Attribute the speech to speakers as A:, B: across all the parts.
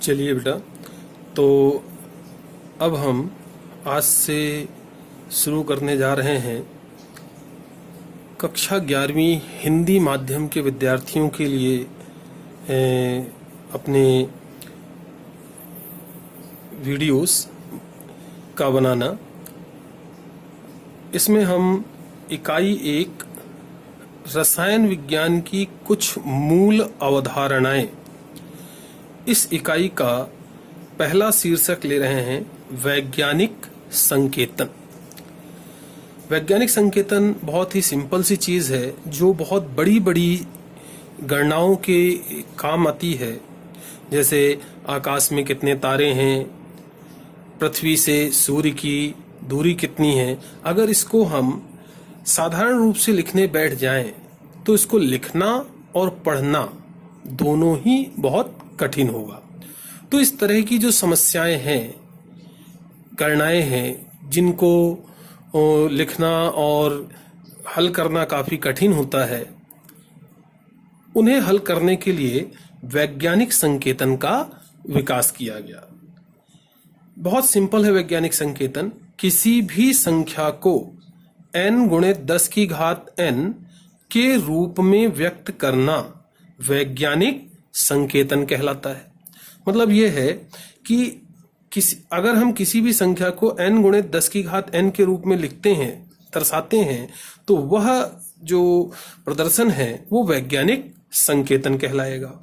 A: चलिए बेटा, तो अब हम आज से शुरू करने जा रहे हैं कक्षा 11वीं हिंदी माध्यम के विद्यार्थियों के लिए अपने वीडियोस का बनाना। इसमें हम इकाई 1 रसायन विज्ञान की कुछ मूल अवधारणाएं, इस इकाई का पहला शीर्षक ले रहे हैं वैज्ञानिक संकेतन। वैज्ञानिक संकेतन बहुत ही सिंपल सी चीज है जो बहुत बड़ी बड़ी गणनाओं के काम आती है। जैसे आकाश में कितने तारे हैं, पृथ्वी से सूर्य की दूरी कितनी है। अगर इसको हम साधारण रूप से लिखने बैठ जाएं तो इसको लिखना और पढ़ना दोनों ही बहुत कठिन होगा। तो इस तरह की जो समस्याएं हैं, गणनाएं हैं, जिनको लिखना और हल करना काफी कठिन होता है, उन्हें हल करने के लिए वैज्ञानिक संकेतन का विकास किया गया। बहुत सिंपल है वैज्ञानिक संकेतन। किसी भी संख्या को n गुणित 10 की घात n के रूप में व्यक्त करना वैज्ञानिक संकेतन कहलाता है। मतलब यह है कि अगर हम किसी भी संख्या को n गुणित 10 की घात n के रूप में लिखते हैं, दर्शाते हैं, तो वह जो प्रदर्शन है वो वैज्ञानिक संकेतन कहलाएगा।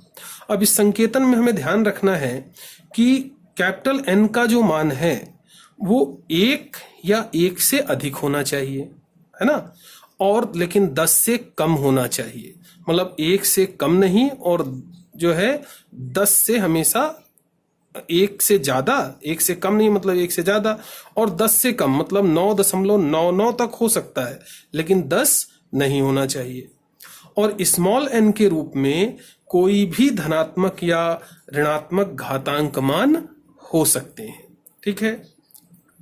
A: अब इस संकेतन में हमें ध्यान रखना है कि कैपिटल N का जो मान है वो 1 या 1 से अधिक होना चाहिए, है ना, और लेकिन 10 से कम होना चाहिए। मतलब 1 से कम नहीं, और जो है 10 से हमेशा 1 से ज्यादा, 1 से कम नहीं मतलब 1 से ज्यादा, और 10 से कम मतलब 9.99 तक हो सकता है, लेकिन 10 नहीं होना चाहिए। और स्मॉल n के रूप में कोई भी धनात्मक या ऋणात्मक घातांक मान हो सकते हैं। ठीक है,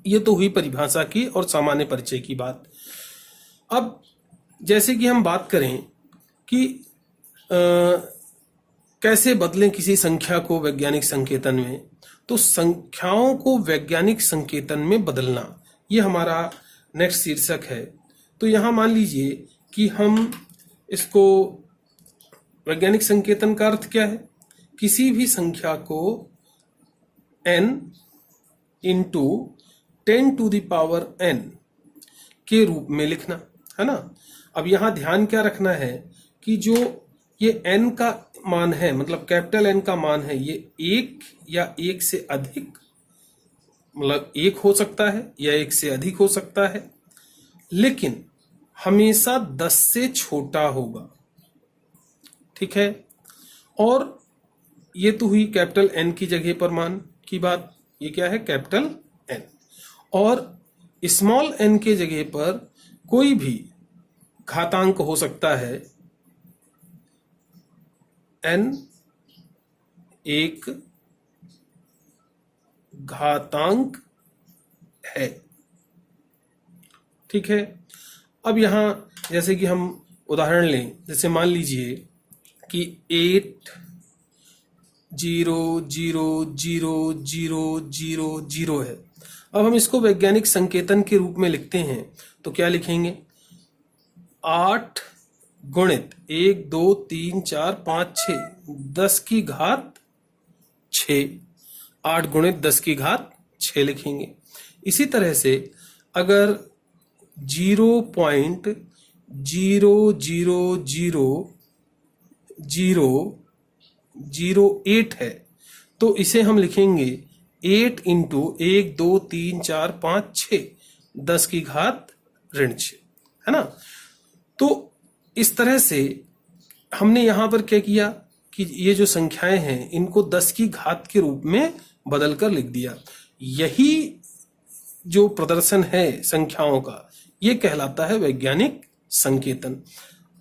A: ये तो हुई परिभाषा की और सामान्य परिचय की बात। अब जैसे कि हम बात करें कि कैसे बदलें किसी संख्या को वैज्ञानिक संकेतन में, तो संख्याओं को वैज्ञानिक संकेतन में बदलना, ये हमारा नेक्स्ट शीर्षक है। तो यहां मान लीजिए कि हम इसको, वैज्ञानिक संकेतन का अर्थ क्या है? किसी भी संख्या को n into 10 to the power n के रूप में लिखना, है ना। अब यहां ध्यान क्या रखना है कि जो ये n का मान है, मतलब कैपिटल N का मान है, ये 1 या 1 से अधिक, मतलब 1 हो सकता है या 1 से अधिक हो सकता है, लेकिन हमेशा 10 से छोटा होगा। ठीक है, और ये तो हुई कैपिटल N की जगह पर मान की बात। ये क्या है? Capital N। और स्मॉल n के जगह पर कोई भी घातांक हो सकता है। n एक घातांक है। ठीक है, अब यहां जैसे कि हम उदाहरण लें, जैसे मान लीजिए कि 8 0 0 0 0 0 0 है। अब हम इसको वैज्ञानिक संकेतन के रूप में लिखते हैं तो क्या लिखेंगे? 8 गुणित 1 2 3 4 5 6 10 की घात 6। 8 गुणित 10 की घात 6 लिखेंगे। इसी तरह से अगर 0.0000008 है तो इसे हम लिखेंगे 8 इंटू 1 2 3 4 5 6 10 की घात ऋण 6, है ना। तो इस तरह से हमने यहां पर क्या किया कि ये जो संख्याएं हैं इनको 10 की घात के रूप में बदल कर लिख दिया। यही जो प्रदर्शन है संख्याओं का, ये कहलाता है वैज्ञानिक संकेतन।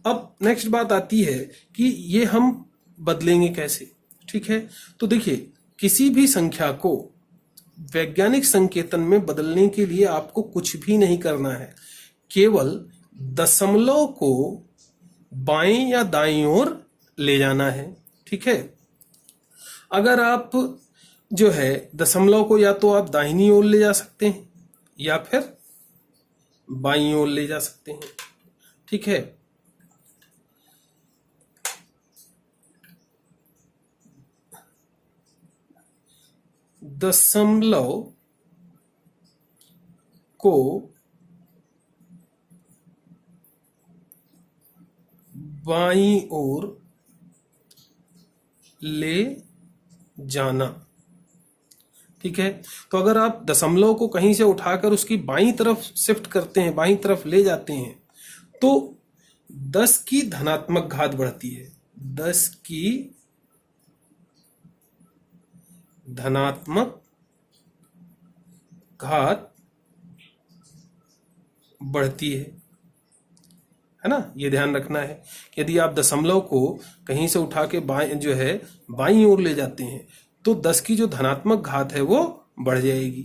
A: अब नेक्स्ट बात आती है कि ये हम बदलेंगे कैसे। ठीक है, तो देखिए, किसी भी संख्या को वैज्ञानिक संकेतन में बदलने के लिए आपको कुछ भी नहीं करना है, केवल दशमलव को बाएं या दाईं ओर ले जाना है। ठीक है, अगर आप जो है दशमलव को या तो आप दाहिनी ओर ले जा सकते हैं या फिर बाईं ओर ले जा सकते हैं। ठीक है, दशमलव को बाईं ओर ले जाना। ठीक है, तो अगर आप दशमलव को कहीं से उठाकर उसकी बाईं तरफ शिफ्ट करते हैं, बाईं तरफ ले जाते हैं, तो 10 की धनात्मक घात बढ़ती है, 10 की धनात्मक घात बढ़ती है ना। ये ध्यान रखना है कि यदि आप दशमलव को कहीं से उठा के बाईं ओर ले जाते हैं तो 10 की जो धनात्मक घात है वो बढ़ जाएगी।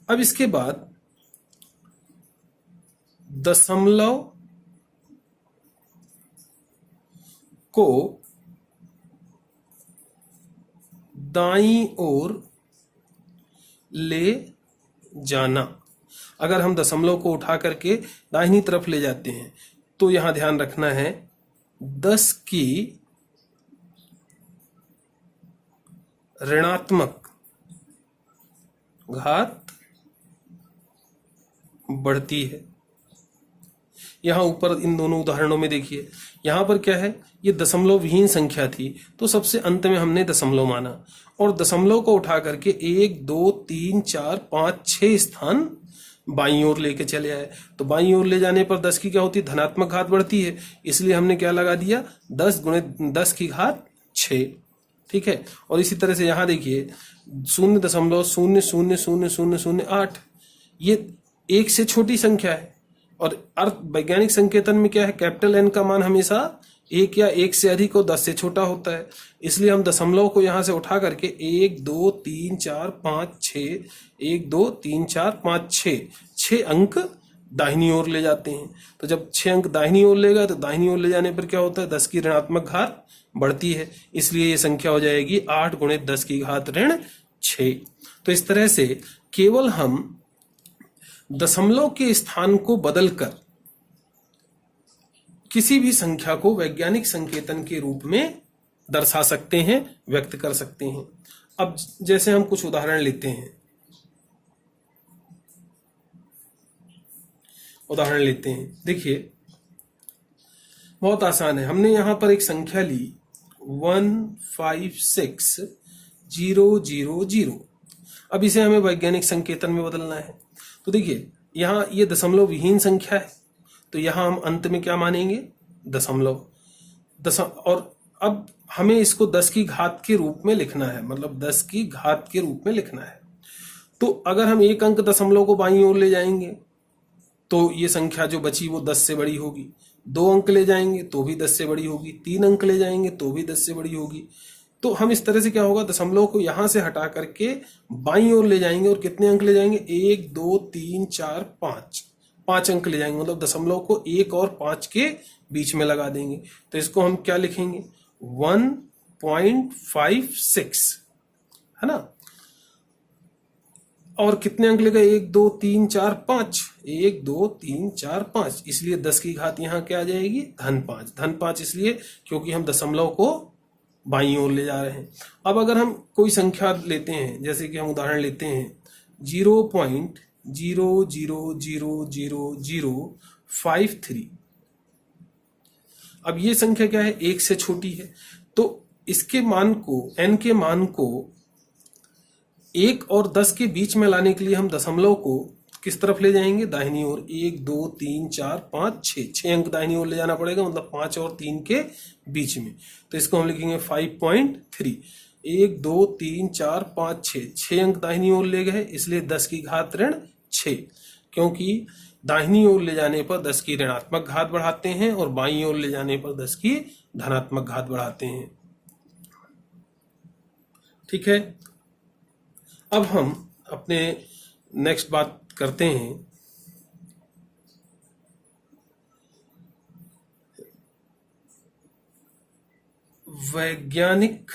A: अब इसके बाद दशमलव को दाईं ओर ले जाना, अगर हम दशमलव को उठा करके दाहिनी तरफ ले जाते हैं तो यहां ध्यान रखना है 10 की ऋणात्मक घात बढ़ती है। यहां ऊपर इन दोनों उदाहरणों में देखिए, यहां पर क्या है, ये दशमलव विहीन संख्या थी तो सबसे अंत में हमने दशमलव माना और दशमलव को उठा करके 1 2 3 4 5 6 स्थान बाईं ओर लेके चले आए। तो बाईं ओर ले जाने पर 10 की क्या होती है, धनात्मक घात बढ़ती है, इसलिए हमने क्या लगा दिया, 10 गुणे 10 की घात 6। ठीक है, और इसी तरह से यहां देखिए 0.000008, ये 1 से छोटी संख्या है और अर्थ वैज्ञानिक संकेतन में क्या है, कैपिटल एन का मान हमेशा 1 या 1 से अधिक और 10 से छोटा होता है, इसलिए हम दशमलव को यहां से उठा करके 1 2 3 4 5 6 1 2 3 4 5 6 अंक दाहिनी ओर ले जाते हैं। तो जब 6 अंक दाहिनी ओर लेगा तो दाहिनी ओर ले जाने पर क्या होता है, 10 की ऋणात्मक घात बढ़ती है, इसलिए ये संख्या हो जाएगी 8 गुणे 10 की घात ऋण 6। तो इस तरह से केवल हम दशमलव के स्थान को बदलकर किसी भी संख्या को वैज्ञानिक संकेतन के रूप में दर्शा सकते हैं, व्यक्त कर सकते हैं। अब जैसे हम कुछ उदाहरण लेते हैं, देखिए बहुत आसान है। हमने यहां पर एक संख्या ली 156,000। अब इसे हमें वैज्ञानिक संकेतन में बदलना है। तो देखिए यहां ये दशमलव विहीन संख्या है, तो यहां हम अंत में क्या मानेंगे, दशमलव। और अब हमें इसको 10 की घात के रूप में लिखना है, मतलब 10 की घात के रूप में लिखना है। तो अगर हम एक अंक दशमलव को बाईं ओर ले जाएंगे तो ये संख्या जो बची वो 10 से बड़ी होगी, 2 अंक ले जाएंगे तो भी 10 से बड़ी होगी, 3 अंक ले जाएंगे तो भी 10 से बड़ी होगी। तो हम इस तरह से क्या होगा, दशमलव को यहां से हटा करके बाईं ओर ले जाएंगे और कितने अंक ले जाएंगे, 1 2 3 4 5 अंक ले जाएंगे, मतलब दशमलव को 1 और 5 के बीच में लगा देंगे। तो इसको हम क्या लिखेंगे, 1.56, है ना। और कितने अंक लेगा, 1 2 3 4 5, 1 2 3 4 5, इसलिए 10 की घात यहां क्या आ जाएगी, धन 5 इसलिए क्योंकि हम दशमलव को बाईं ओर ले जा रहे हैं। अब अगर हम कोई संख्या लेते हैं, जैसे कि हम उदाहरण लेते हैं 0.000053, अब ये संख्या क्या है, 1 से छोटी है, तो इसके मान को, n के मान को 1 और 10 के बीच में लाने के लिए हम दशमलव को किस तरफ ले जाएंगे, दाहिनी ओर। 1 2 3 4 5 6 अंक दाहिनी ओर ले जाना पड़ेगा, मतलब 5 और 3 के बीच में। तो इसको हम लिखेंगे 5.3। 1 2 3 4 5 6 अंक दाहिनी ओर ले गए, इसलिए 10 की घात ऋण 6, क्योंकि दाहिनी ओर ले जाने पर 10 की ऋणात्मक घात बढ़ाते हैं और बाईं ओर ले जाने पर 10 की धनात्मक घात बढ़ाते हैं। ठीक है, अब हम अपने नेक्स्ट बात करते हैं वैज्ञानिक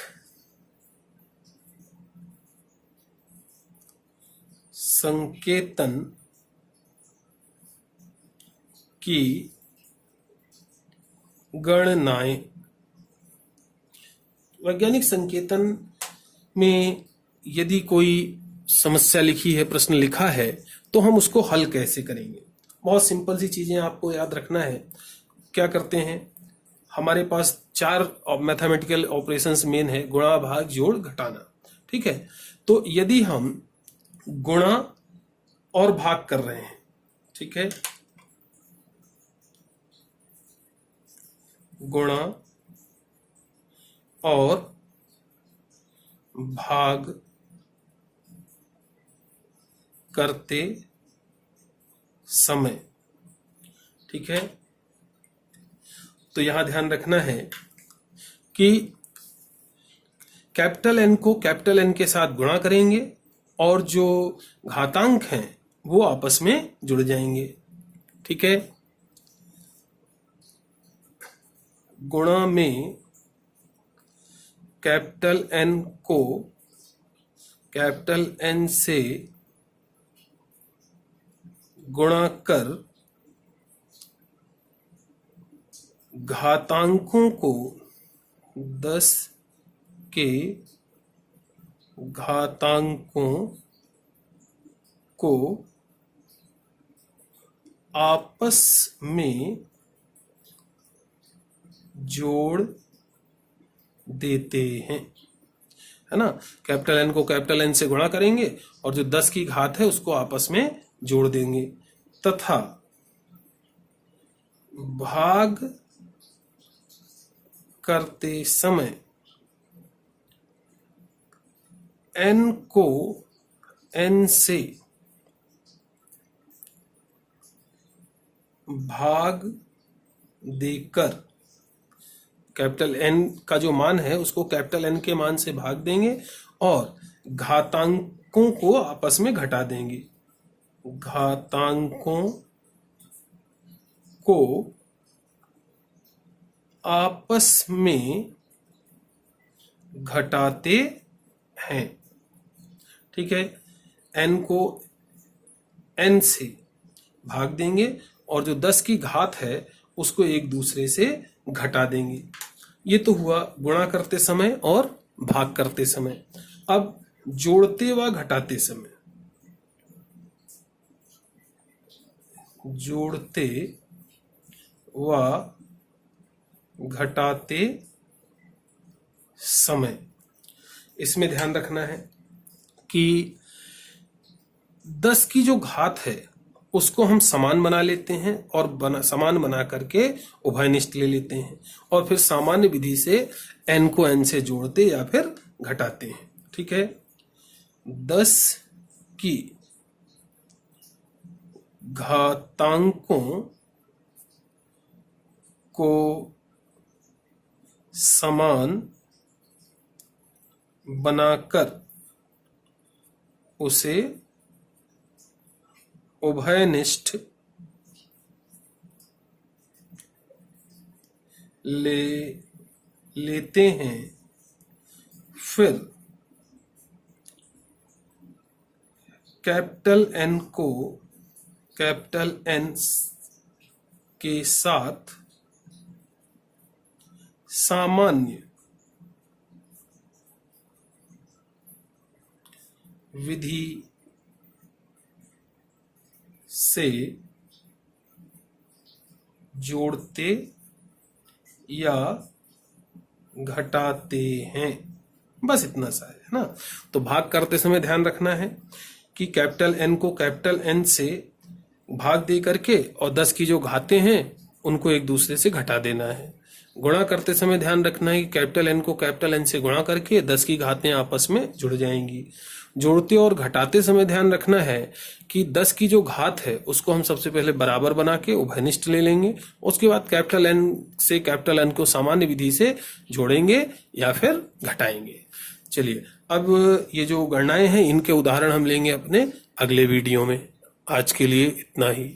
A: संकेतन की गणनाएं। वैज्ञानिक संकेतन में यदि कोई समस्या लिखी है, प्रश्न लिखा है, तो हम उसको हल कैसे करेंगे? बहुत सिंपल सी चीजें आपको याद रखना है। क्या करते हैं, हमारे पास 4 मैथमेटिकल ऑपरेशंस मेन है, गुणा, भाग, जोड़, घटाना। ठीक है, तो यदि हम गुणा और भाग कर रहे हैं, ठीक है, गुणा और भाग करते समय, ठीक है, तो यहां ध्यान रखना है कि कैपिटल एन को कैपिटल एन के साथ गुणा करेंगे और जो घातांक हैं वो आपस में जुड़ जाएंगे। ठीक है, गुणा में कैपिटल एन को कैपिटल एन से गुणा कर घातांकों को 10 के घातांकों को आपस में जोड़ देते हैं, है ना। कैपिटल एन को कैपिटल एन से गुणा करेंगे और जो 10 की घात है उसको आपस में जोड़ देंगे, तथा भाग करते समय n को n से भाग देकर कैपिटल n का जो मान है उसको कैपिटल N के मान से भाग देंगे और घातांकों को आपस में घटा देंगे। घातांकों को आपस में घटाते हैं। ठीक है, n को n से भाग देंगे और जो 10 की घात है उसको एक दूसरे से घटा देंगे। ये तो हुआ गुणा करते समय और भाग करते समय। अब जोड़ते व घटाते समय, जोड़ते व घटाते समय इसमें ध्यान रखना है कि 10 की जो घात है उसको हम समान बना लेते हैं और समान बना करके उभयनिष्ठ ले लेते हैं और फिर सामान्य विधि से n को n से जोड़ते या फिर घटाते हैं। ठीक है, 10 की घातांकों को समान बनाकर उसे उभयनिष्ठ लेते हैं। फिर कैपिटल N को कैपिटल N के साथ सामान्य विधि से जोड़ते या घटाते हैं। बस इतना सा है ना। तो भाग करते समय ध्यान रखना है कि कैपिटल N को कैपिटल N से भाग दे करके और 10 की जो घातें हैं उनको एक दूसरे से घटा देना है। गुणा करते समय ध्यान रखना है कि कैपिटल N को कैपिटल N से गुणा करके 10 की घातें आपस में जुड़ जाएंगी। जोड़ते और घटाते समय ध्यान रखना है कि 10 की जो घात है उसको हम सबसे पहले बराबर बना के उभयनिष्ठ ले लेंगे, उसके बाद कैपिटल N से कैपिटल N को सामान्य विधि से जोड़ेंगे या फिर घटाएंगे। चलिए, अब ये जो गणनाएं हैं इनके उदाहरण हम लेंगे अपने अगले वीडियो में। आज के लिए इतना ही।